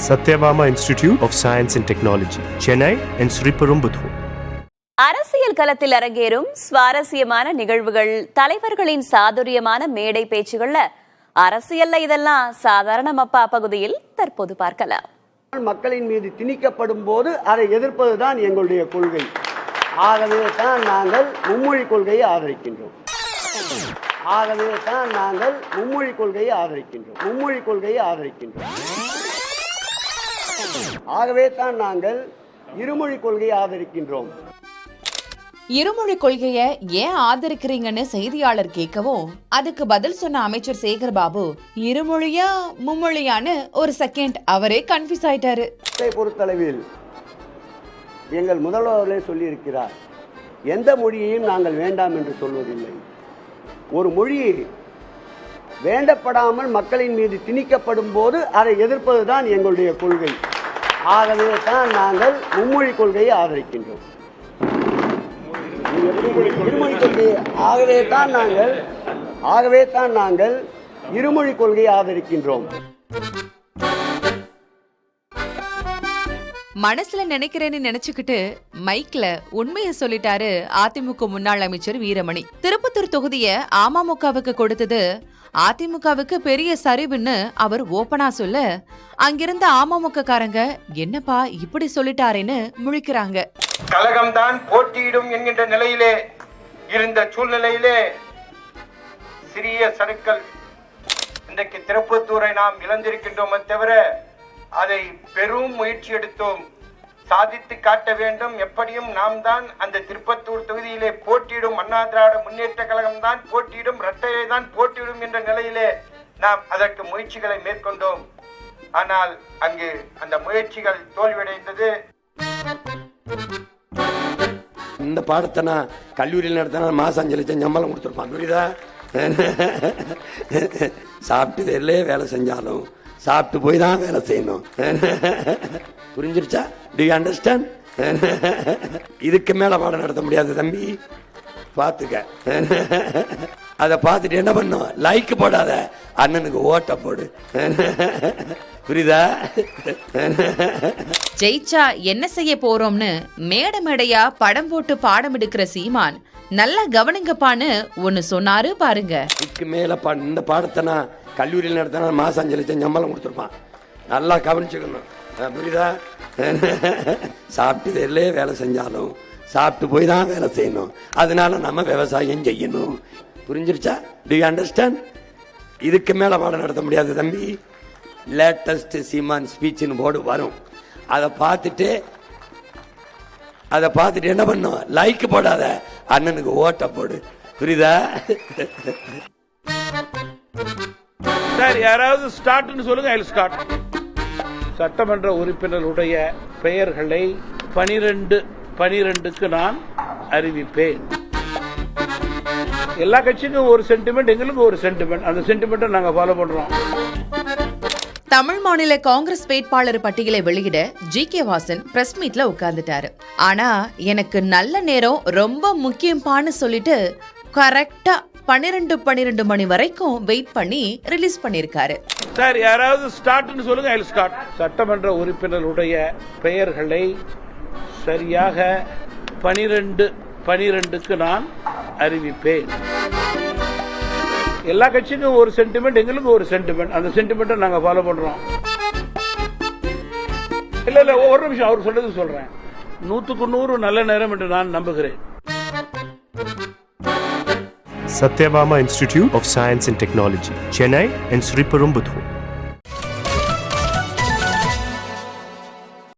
Satyabama Institute of Science and Technology, Chennai and Sriperumbudur. அரசியல் களத்தில் அரங்கேறும் சுவாரஸ்யமான நிகழ்வுகள், தலைவர்களின் சாதுரியமான மேடை பேச்சுகள்ல அரசியல்ல இதெல்லாம் சாதாரணமப்பா பகுதியில் தற்போது பார்க்கலாம். மக்களின் மீது திணிக்கப்படும் போது அதை எதிர்ப்பதுதான் எங்களுடைய கொள்கை. ஆகவே தான் நாங்கள் மும்மொழி கொள்கையை ஆதரிக்கின்றோம். ஆகவே தான் நாங்கள் இருமொழி கொள்கையை ஆதரிக்கின்றோம். இருமொழி கொள்கையை ஏன் ஆதரிக்கிறீங்கன்னு செய்தியாளர் கேட்கவும் அதுக்கு பதில் சொன்ன அமைச்சர் சேகர் பாபு இருமொழியா மும்மொழியான்னு ஒரு செகண்ட் அவரே கன்ஃபியூஸ் ஆயிட்டாரு. பொறுத்தளவில் எங்கள் முதல்வர்களே சொல்லியிருக்கிறார், எந்த மொழியையும் நாங்கள் வேண்டாம் என்று சொல்வதில்லை. ஒரு மொழி வேண்டப்படாமல் மக்களின் மீது திணிக்கப்படும் போது அதை எதிர்ப்பதுதான் எங்களுடைய கொள்கை. ஆகவே தான் நாங்கள் மும்மொழி கொள்கையை ஆதரிக்கின்றோம். இருமொழி கொள்கை ஆகவே தான் நாங்கள் இருமொழி கொள்கையை ஆதரிக்கின்றோம். மனசுல நினைக்கிறேன்னு நினைச்சுக்கிட்டு மைக்ல உண்மைய சொல்லிட்டாரு அதிமுக முன்னாள் அமைச்சர் வீரமணி. திருப்பத்தூர் தொகுதிய அமமுகவுக்கு கொடுத்தது அதிமுகவுக்கு பெரிய சரிவுன்னு அவர் ஓபனா சொல்ல, அங்கிருந்த அமமுக காரங்க என்னப்பா இப்படி சொல்லிட்டாருன்னு முழிக்கிறாங்க. கழகம்தான் போட்டியிடும் என்கின்ற நிலையிலே இருந்த சூழ்நிலையிலே சிறிய சருக்கள் இன்றைக்கு திருப்பத்தூரை நாம் இழந்திருக்கின்றோம். தவிர அதை பெரும் முயற்சி எடுத்தோம், சாதித்து காட்ட வேண்டும். எப்படியும் நாம் தான் அந்த திருப்பத்தூர் தொகுதியிலே போட்டியிடும், அண்ணா திராவிட முன்னேற்ற கழகம் தான் போட்டியிடும், இரட்டையை தான் போட்டியிடும் என்ற நிலையிலே நாம் அதற்கு முயற்சிகளை மேற்கொண்டோம். ஆனால் அங்கு அந்த முயற்சிகள் தோல்வியடைந்தது. இந்த பாடத்தை நான் கல்லூரியில் நடத்தினா மாசம் 5 லட்சம் சம்பளம் கொடுத்துருப்பான். புரியுதா? சாப்பிட்டு வேலை செஞ்சாலும் சாப்பிட்டு போய் தான் வேலை செய்யணும். புரிஞ்சிருச்சா? Do you understand? இதுக்கு மேல பாடம் நடத்த முடியாது தம்பி, பாத்துக்க. அத பாத்துட்டு என்ன பண்ணும்? லைக் போடாத, அண்ணனுக்கு ஓட்ட போடு. புரியுதா? ஜெயிச்சா என்ன செய்ய போறோம்னு மேட மேடையா படம் போட்டு பாடம் எடுக்கிற சீமான் நல்லா கவனிங்கப்பான்னு ஒன்னு சொன்னாரு பாருங்க. இதுக்கு மேல இந்த பாடத்தை நான் கல்லூரியில் நடத்தினா மாசம் 5 லட்சம் சம்பளம் கொடுத்துருப்பான். நல்லா கவனிச்சுக்கணும். புரியுதா? சாப்பிட்டு வேலை செஞ்சாலும் சாப்பிட்டு போய் தான் வேலை செய்யணும். அதனால நம்ம விவசாயம் செய்யணும். புரிஞ்சிருச்சா? Do you understand? இதுக்கு மேல பாடம் நடத்த முடியாது தம்பி. லேட்டஸ்ட் சீமான் ஸ்பீச்னு போர்டு வரும். அதை பார்த்துட்டு என்ன பண்ணும்? லைக் போடாத, அண்ணனுக்கு ஓட்ட போடு. புரியுதா? சார், யாராவது ஸ்டார்ட்னு சொல்லுங்க. I will start. சட்டமன்ற உறுப்பினருடைய பெயர்களை 12-12க்கு நான் அறிவிப்பேன். எல்லா கட்சிக்கும் ஒரு சென்டிமெண்ட், எங்களுக்கு ஒரு சென்டிமெண்ட். அந்த சென்டிமெண்ட்டை நாங்க ஃபாலோ பண்றோம். தமிழ் மாநில காங்கிரஸ் வேட்பாளர் பட்டியலை வெளியிட ஜி.கே. வாசன் பிரஸ் மீட்ல உட்கார்ந்துட்டாரு. ஆனா எனக்கு நல்ல நேரம் ரொம்ப முக்கியம்பான்னு சொல்லிட்டு கரெக்டா 12 மணி வரைக்கும் வெயிட் பண்ணி ரிலீஸ் பண்ணிருக்காரு. சார், யாராவது ஸ்டார்ட்னு சொல்லுங்க. I will start. சட்டமன்ற உறுப்பினருடைய பெயர்களை சரியாக 12-12க்கு நான் அறிவிப்பேன். எல்லா கட்சிக்கும் ஒரு சென்டிமெண்ட், எங்களுக்கு ஒரு சென்டிமெண்ட். அந்த சென்டிமெண்ட்டை நாங்க ஃபாலோ பண்றோம். இல்ல ஒரு நிமிஷம், அவர் சொல்றது சொல்றேன். 100க்கு 100 நல்ல நேரம் என்று நான் நம்புகிறேன். Satyabama Institute of Science and Technology, Chennai and Sriperumbudur.